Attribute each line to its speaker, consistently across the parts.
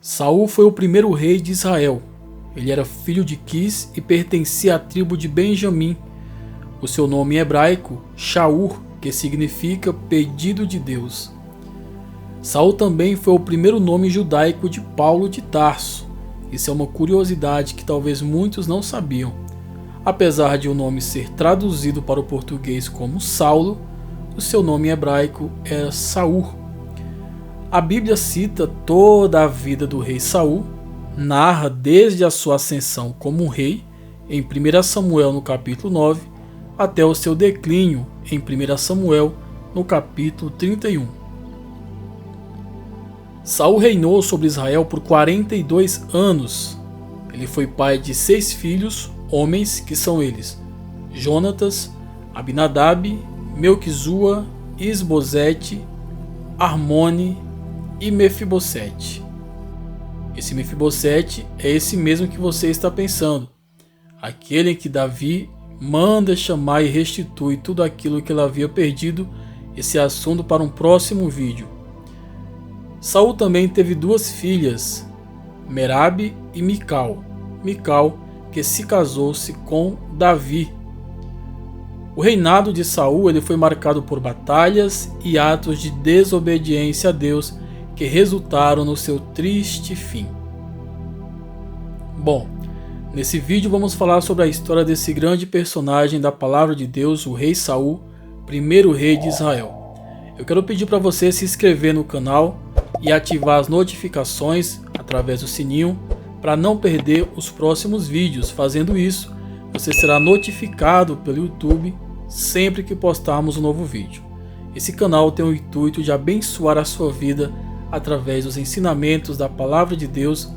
Speaker 1: Saul foi o primeiro rei de Israel. Ele era filho de Quis e pertencia à tribo de Benjamim. O seu nome em hebraico, Shaur, que significa pedido de Deus. Saul também foi o primeiro nome judaico de Paulo de Tarso. Isso é uma curiosidade que talvez muitos não sabiam. Apesar de o nome ser traduzido para o português como Saulo, o seu nome em hebraico era Saul. A Bíblia cita toda a vida do rei Saul, narra desde a sua ascensão como rei, em 1 Samuel no capítulo 9, até o seu declínio, em 1 Samuel no capítulo 31. Saul reinou sobre Israel por 42 anos. Ele foi pai de 6 filhos, homens, que são eles: Jonatas, Abinadab, Melquizua, Isbosete, Armone e Mefibosete. Esse Mefibosete é esse mesmo que você está pensando, aquele em que Davi manda chamar e restitui tudo aquilo que ele havia perdido. Esse assunto para um próximo vídeo. Saul também teve 2 filhas, Merabe e Mical. Mical, que se casou-se com Davi. O reinado de Saul ele foi marcado por batalhas e atos de desobediência a Deus que resultaram no seu triste fim. Bom, nesse vídeo vamos falar sobre a história desse grande personagem da palavra de Deus, o rei Saul, primeiro rei de Israel. Eu quero pedir para você se inscrever no canal e ativar as notificações através do sininho para não perder os próximos vídeos. Fazendo isso, você será notificado pelo YouTube sempre que postarmos um novo vídeo. Esse canal tem o intuito de abençoar a sua vida através dos ensinamentos da palavra de Deus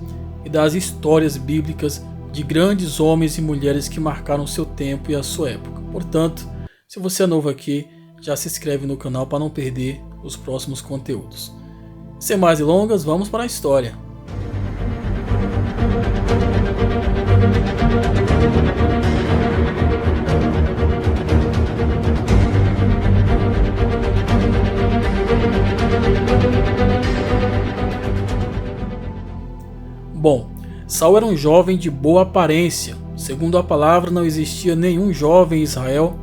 Speaker 1: e das histórias bíblicas de grandes homens e mulheres que marcaram seu tempo e a sua época. Portanto, se você é novo aqui, já se inscreve no canal para não perder os próximos conteúdos. Sem mais delongas, vamos para a história. Bom, Saul era um jovem de boa aparência. Segundo a palavra, não existia nenhum jovem em Israel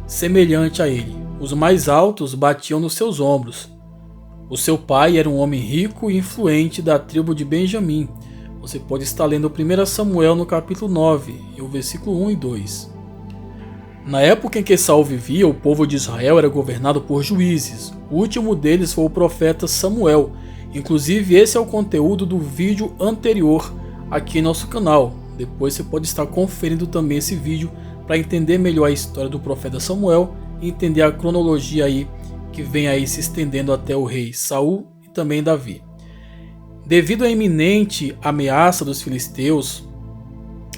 Speaker 1: semelhante a ele. Os mais altos batiam nos seus ombros. O seu pai era um homem rico e influente da tribo de Benjamim. Você pode estar lendo 1 Samuel no capítulo 9, e o versículo 1 e 2. Na época em que Saul vivia, o povo de Israel era governado por juízes. O último deles foi o profeta Samuel. Inclusive, esse é o conteúdo do vídeo anterior aqui em nosso canal. Depois você pode estar conferindo também esse vídeo para entender melhor a história do profeta Samuel e entender a cronologia aí que vem aí se estendendo até o rei Saul e também Davi. Devido à iminente ameaça dos filisteus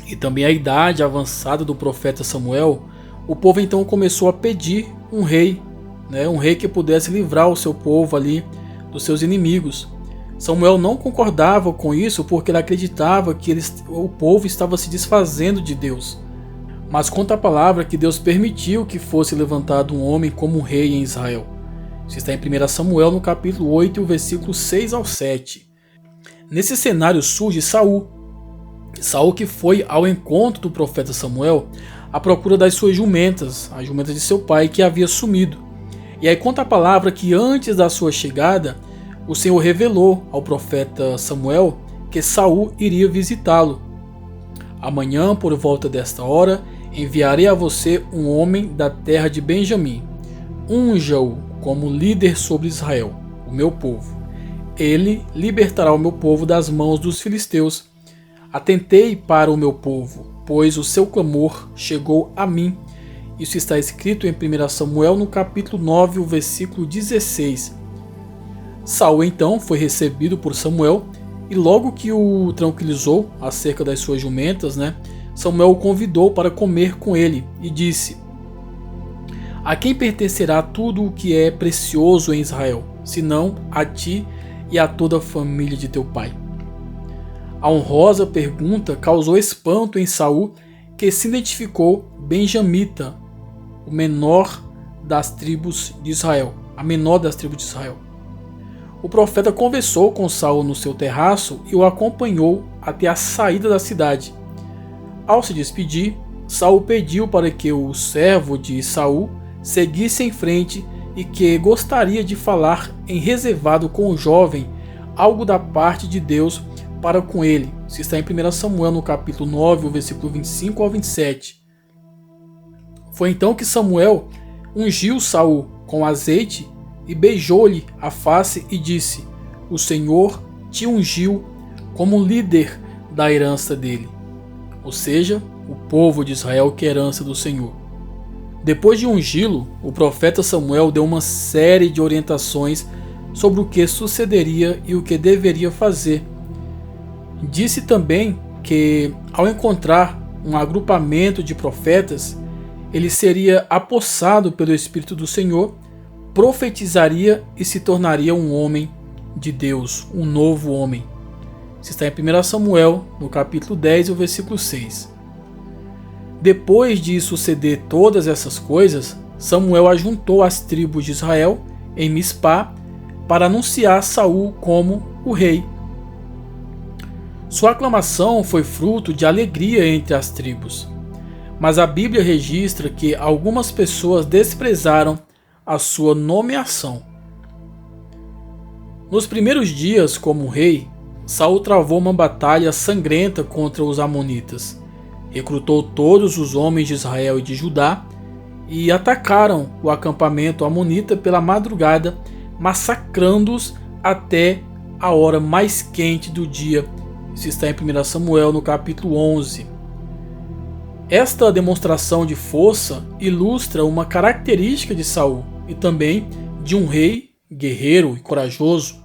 Speaker 1: e também à idade avançada do profeta Samuel, o povo então começou a pedir um rei que pudesse livrar o seu povo ali dos seus inimigos. Samuel não concordava com isso porque ele acreditava que o povo estava se desfazendo de Deus. Mas conta a palavra que Deus permitiu que fosse levantado um homem como rei em Israel. Isso está em 1 Samuel no capítulo 8, o versículo 6 ao 7. Nesse cenário surge Saul. Saul que foi ao encontro do profeta Samuel à procura das suas jumentas, as jumentas de seu pai que havia sumido. E aí conta a palavra que antes da sua chegada, o Senhor revelou ao profeta Samuel que Saul iria visitá-lo. Amanhã, por volta desta hora, enviarei a você um homem da terra de Benjamim. Unja-o como líder sobre Israel, o meu povo. Ele libertará o meu povo das mãos dos filisteus. Atentei para o meu povo, pois o seu clamor chegou a mim. Isso está escrito em 1 Samuel no capítulo 9, o versículo 16. Saul então foi recebido por Samuel e logo que o tranquilizou acerca das suas jumentas, Samuel o convidou para comer com ele e disse: a quem pertencerá tudo o que é precioso em Israel, senão a ti e a toda a família de teu pai? A honrosa pergunta causou espanto em Saul, que se identificou benjamita, a menor das tribos de Israel. o profeta conversou com Saul no seu terraço e o acompanhou até a saída da cidade. Ao se despedir, Saul pediu para que o servo de Saul seguisse em frente e que gostaria de falar em reservado com o jovem algo da parte de Deus para com ele. Isso está em 1 Samuel, no capítulo 9, o versículo 25 ao 27. Foi então que Samuel ungiu Saul com azeite e beijou-lhe a face e disse: o Senhor te ungiu como líder da herança dele, ou seja, o povo de Israel que é herança do Senhor. Depois de ungí-lo, o profeta Samuel deu uma série de orientações sobre o que sucederia e o que deveria fazer. Disse também que, ao encontrar um agrupamento de profetas, ele seria apossado pelo Espírito do Senhor, profetizaria e se tornaria um homem de Deus, um novo homem. Isso está em 1 Samuel, no capítulo 10, o versículo 6. Depois de suceder todas essas coisas, Samuel ajuntou as tribos de Israel em Mispá para anunciar Saul como o rei. Sua aclamação foi fruto de alegria entre as tribos, mas a Bíblia registra que algumas pessoas desprezaram a sua nomeação. Nos primeiros dias como rei, Saul travou uma batalha sangrenta contra os amonitas. Recrutou todos os homens de Israel e de Judá e atacaram o acampamento amonita pela madrugada, massacrando-os até a hora mais quente do dia. Isso está em 1 Samuel, no capítulo 11. Esta demonstração de força ilustra uma característica de Saul e também de um rei guerreiro e corajoso.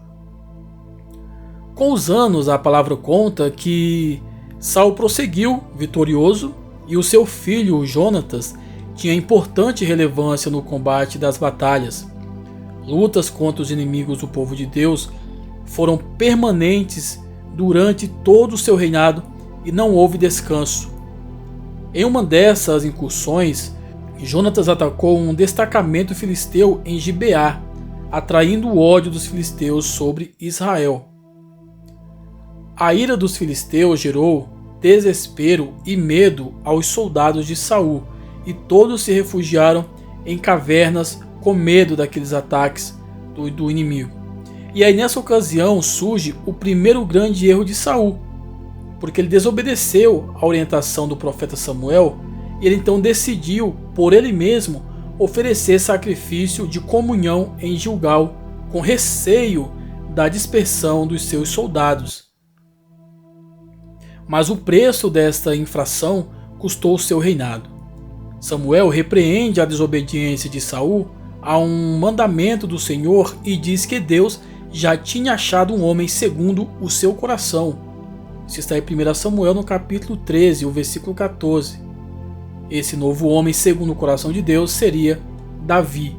Speaker 1: Com os anos, a palavra conta que Saul prosseguiu vitorioso e o seu filho Jonatas tinha importante relevância no combate das batalhas. Lutas contra os inimigos do povo de Deus foram permanentes durante todo o seu reinado e não houve descanso. Em uma dessas incursões, Jonatas atacou um destacamento filisteu em Gibeá, atraindo o ódio dos filisteus sobre Israel. A ira dos filisteus gerou desespero e medo aos soldados de Saul, e todos se refugiaram em cavernas com medo daqueles ataques do inimigo. E aí nessa ocasião surge o primeiro grande erro de Saul, porque ele desobedeceu a orientação do profeta Samuel e ele então decidiu por ele mesmo oferecer sacrifício de comunhão em Gilgal, com receio da dispersão dos seus soldados. Mas o preço desta infração custou o seu reinado. Samuel repreende a desobediência de Saul a um mandamento do Senhor e diz que Deus já tinha achado um homem segundo o seu coração. Isso está em 1 Samuel, no capítulo 13, o versículo 14. Esse novo homem segundo o coração de Deus seria Davi.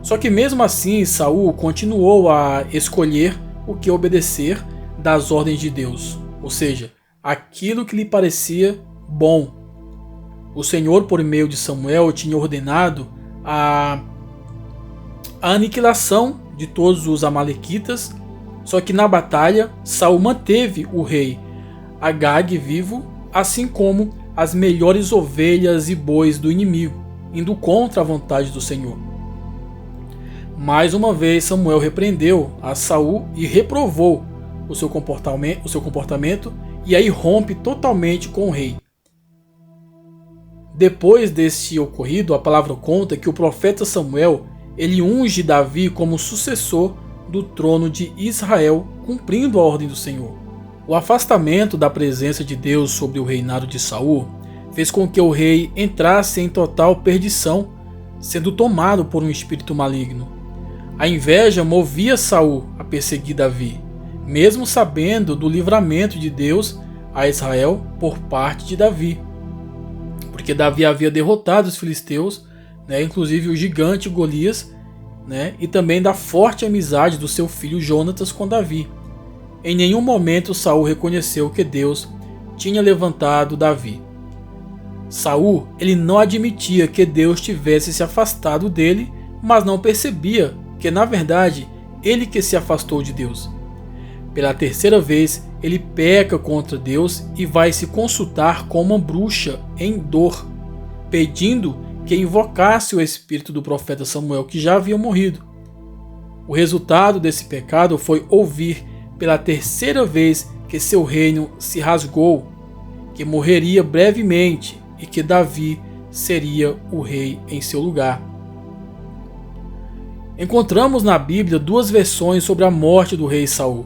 Speaker 1: Só que mesmo assim, Saul continuou a escolher o que obedecer das ordens de Deus, ou seja, aquilo que lhe parecia bom. O Senhor, por meio de Samuel, tinha ordenado a aniquilação de todos os amalequitas, só que na batalha Saul manteve o rei Agag vivo, assim como as melhores ovelhas e bois do inimigo, indo contra a vontade do Senhor. Mais uma vez Samuel repreendeu a Saul e reprovou o seu comportamento, e aí rompe totalmente com o rei. Depois desse ocorrido, a palavra conta que o profeta Samuel ele unge Davi como sucessor do trono de Israel, cumprindo a ordem do Senhor. O afastamento da presença de Deus sobre o reinado de Saul fez com que o rei entrasse em total perdição, sendo tomado por um espírito maligno. A inveja movia Saul a perseguir Davi, mesmo sabendo do livramento de Deus a Israel por parte de Davi, porque Davi havia derrotado os filisteus, inclusive o gigante Golias, e também da forte amizade do seu filho Jonatas com Davi. Em nenhum momento Saul reconheceu que Deus tinha levantado Davi. Saul ele não admitia que Deus tivesse se afastado dele, mas não percebia que na verdade ele que se afastou de Deus. Pela terceira vez, ele peca contra Deus e vai se consultar com uma bruxa em dor, pedindo que invocasse o espírito do profeta Samuel, que já havia morrido. O resultado desse pecado foi ouvir pela terceira vez que seu reino se rasgou, que morreria brevemente e que Davi seria o rei em seu lugar. Encontramos na Bíblia duas versões sobre a morte do rei Saul.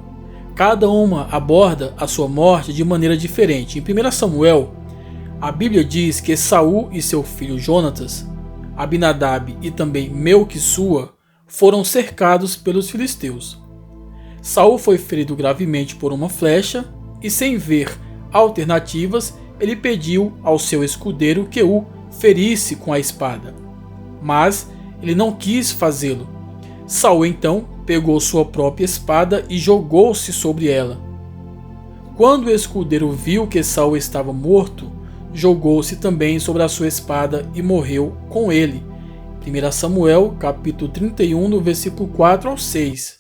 Speaker 1: Cada uma aborda a sua morte de maneira diferente. Em 1 Samuel, a Bíblia diz que Saul e seu filho Jonatas, Abinadab e também Melquissua foram cercados pelos filisteus. Saul foi ferido gravemente por uma flecha e, sem ver alternativas, ele pediu ao seu escudeiro que o ferisse com a espada. Mas ele não quis fazê-lo. Saul então pegou sua própria espada e jogou-se sobre ela. Quando o escudeiro viu que Saul estava morto, jogou-se também sobre a sua espada e morreu com ele. 1 Samuel, capítulo 31, do versículo 4 ao 6.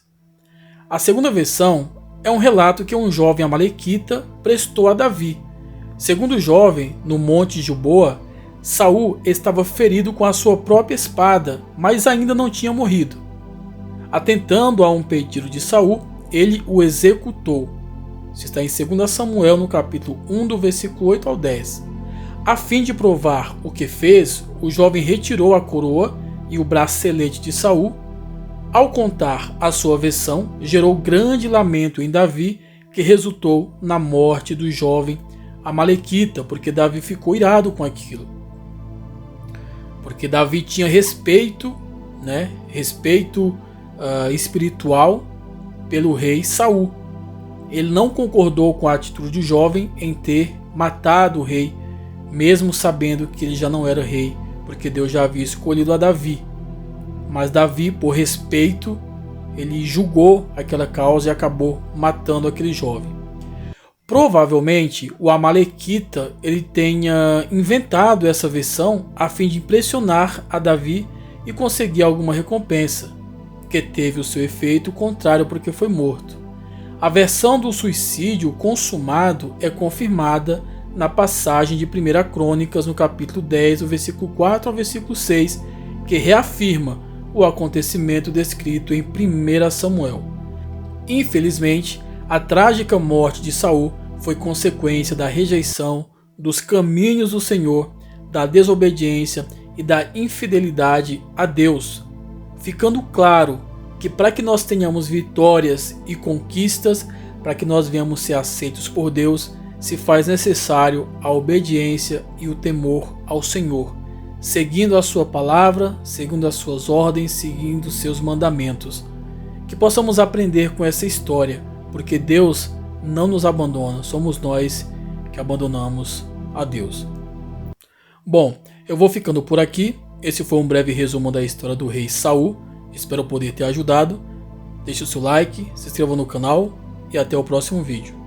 Speaker 1: A segunda versão é um relato que um jovem amalequita prestou a Davi. Segundo o jovem, no monte Gilboa, Saul estava ferido com a sua própria espada, mas ainda não tinha morrido. Atentando a um pedido de Saul, ele o executou. Isso está em 2 Samuel, no capítulo 1, do versículo 8 ao 10. A fim de provar o que fez, o jovem retirou a coroa e o bracelete de Saul. Ao contar a sua versão, gerou grande lamento em Davi, que resultou na morte do jovem amalequita, porque Davi ficou irado com aquilo. Porque Davi tinha respeito espiritual pelo rei Saul. Ele não concordou com a atitude do jovem em ter matado o rei, mesmo sabendo que ele já não era rei, porque Deus já havia escolhido a Davi. Mas Davi, por respeito, ele julgou aquela causa e acabou matando aquele jovem. Provavelmente o amalequita ele tenha inventado essa versão a fim de impressionar a Davi e conseguir alguma recompensa, que teve o seu efeito contrário porque foi morto. A versão do suicídio consumado é confirmada na passagem de 1 Crônicas, no capítulo 10, do versículo 4 ao versículo 6, que reafirma o acontecimento descrito em 1 Samuel. Infelizmente, a trágica morte de Saul foi consequência da rejeição dos caminhos do Senhor, da desobediência e da infidelidade a Deus, ficando claro que para que nós tenhamos vitórias e conquistas, para que nós venhamos ser aceitos por Deus, se faz necessário a obediência e o temor ao Senhor, seguindo a sua palavra, seguindo as suas ordens, seguindo os seus mandamentos. Que possamos aprender com essa história, porque Deus não nos abandona, somos nós que abandonamos a Deus. Bom, eu vou ficando por aqui. Esse foi um breve resumo da história do rei Saul. Espero poder ter ajudado. Deixe o seu like, se inscreva no canal e até o próximo vídeo.